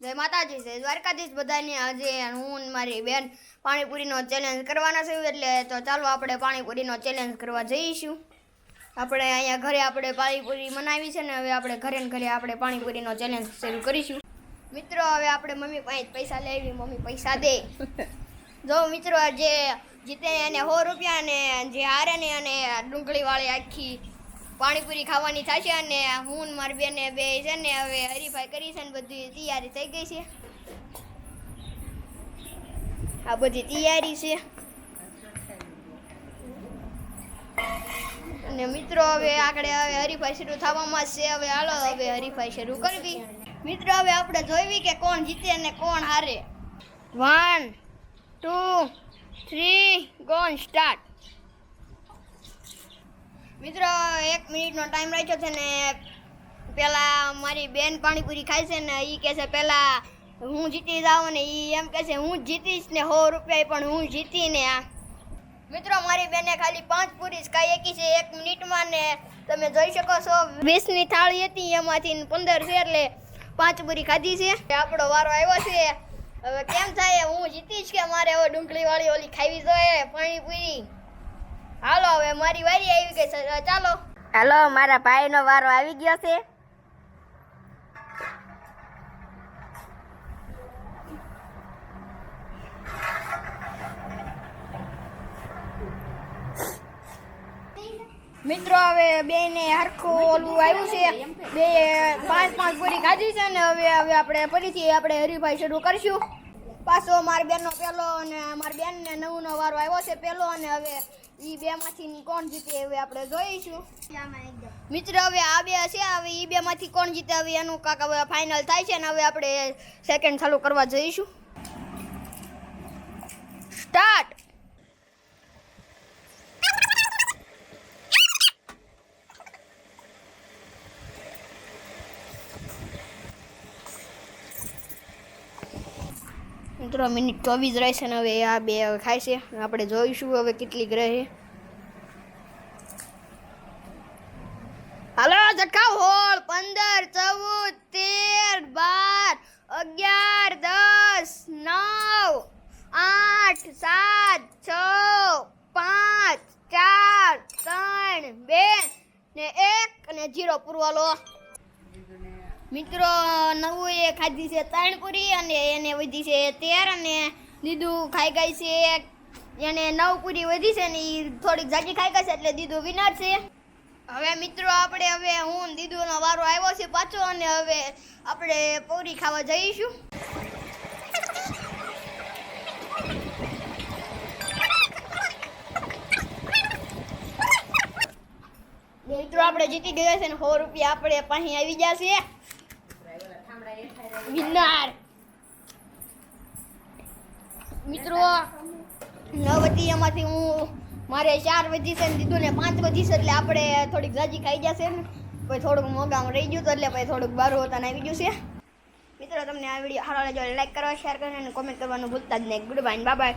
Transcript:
જય માતાજી, જય દ્વારકાધીશ બધાને। આજે હું મારી બેન પાણીપુરીનો ચેલેન્જ કરવાના છે, એટલે તો ચાલો આપણે પાણીપુરીનો ચેલેન્જ કરવા જઈશું। આપણે અહીંયા ઘરે આપણે પાણીપુરી બનાવી છે ને હવે આપણે ઘરે ને ઘરે આપણે પાણીપુરીનો ચેલેન્જ શરૂ કરીશું। મિત્રો હવે આપણે મમ્મી પાસે પૈસા લેવી, મમ્મી પૈસા દે। જો મિત્રો જે જીતે એને 100 રૂપિયા ને જે હારે ને અને ડુંગળીવાળી આખી પાણીપુરી ખાવાની થશે। અને હું મારી બેને બે છે ને હવે હરીફાઈ કરી છે ને બધી તૈયારી થઈ ગઈ છે। આ બધી તૈયારી છે અને મિત્રો હવે આગળ હવે હરીફાઈ શરૂ થવામાં છે। હવે હાલો હવે હરીફાઈ શરૂ કરવી। મિત્રો હવે આપણે જોઈવી કે કોણ જીતે અને કોણ હારે। 1 2 3 ગો સ્ટાર્ટ। મિત્રો 1 મિનિટનો ટાઈમ રાખ્યો છે ને પેલા મારી બેન પાણીપુરી ખાય છે ને એ કહે છે પહેલા હું જીતી જાઉં ને એ એમ કહે છે હું જીતીશ ને 100 રૂપિયા પણ હું જીતીને આ। મિત્રો મારી બેને ખાલી 5 પૂરી જ ખાઈ એકી છે 1 મિનિટમાં ને તમે જોઈ શકો છો 20ની થાળી હતી એમાંથી 15 છે એટલે 5 પૂરી ખાધી છે। આપણો વારો આવ્યો છે। હવે કેમ થાય હું જીતીશ કે મારે હવે ડુંગળીવાળી ઓલી ખાવી જોઈએ પાણીપુરી। હાલો હવે મારી વારી આવી ગઈ છે, ચાલો હાલો મારા ભાઈનો વારો આવી ગયો છે। મિત્રો હવે બેને હરખું ઓલું આવ્યું છે, બે 5 પૂરી ખાધી છે ને હવે આપણે ફરીથી આપણે હરીફાઈ શરૂ કરશું। પાછો મારી બેનનો પહેલો અને મારી બેનને 9નો વારો આવ્યો છે પહેલો અને હવે એ બેમાંથી કોણ જીતે હવે આપણે જોઈશું। મિત્રો હવે આ બે છે, હવે એ બેમાંથી કોણ જીતે હવે એનું કાંક હવે ફાઇનલ થાય છે ને હવે આપણે સેકન્ડ ચાલુ કરવા જઈશું। સ્ટાર્ટ। મિત્રો મિનિટ 24 રહેશે ને હવે આ બે ખાય છે, આપણે જોઈશું હવે કેટલી રહે। હાલો ઝટકાવ હોળ 15 14 13 12 11 12 10 9 8 7 6 5 4 3 2 ને 1 અને 0 પૂરવાલો। મિત્રો 9 એ ખાધી છે 3 પૂરી અને એને વધી છે 13 અને દીદુ ખાઈ ગઈ છે એને 9 પૂરી વધી છે ને એ થોડીક જાજી ખાઈ ગઈ છે એટલે દીદુ વિનર છે। હવે મિત્રો આપણે હવે હું દીદુનો વારો આવ્યો છે પાછો અને હવે આપણે પૂરી ખાવા જઈશું। મિત્રો આપણે જીતી ગયા છે ને 100 રૂપિયા આપણે પાસે આવી ગયા છે વિનર। મિત્રો 9 વધી એમાંથી હું મારે 4 વધી છે ને દીધું ને 5 વધી છે એટલે આપણે થોડીક જાજી ખાઈ જશે ને પછી થોડુંક મોગામાં રહી ગયું તો એટલે પછી થોડુંક બારું હોતા આવી ગયું છે। મિત્રો તમને આ વિડીયો સારો લાગ્યો લાઈક કરો, શેર કરો અને કોમેન્ટ કરવાનું ભૂલતા જ નહીં। Good bye, bye bye.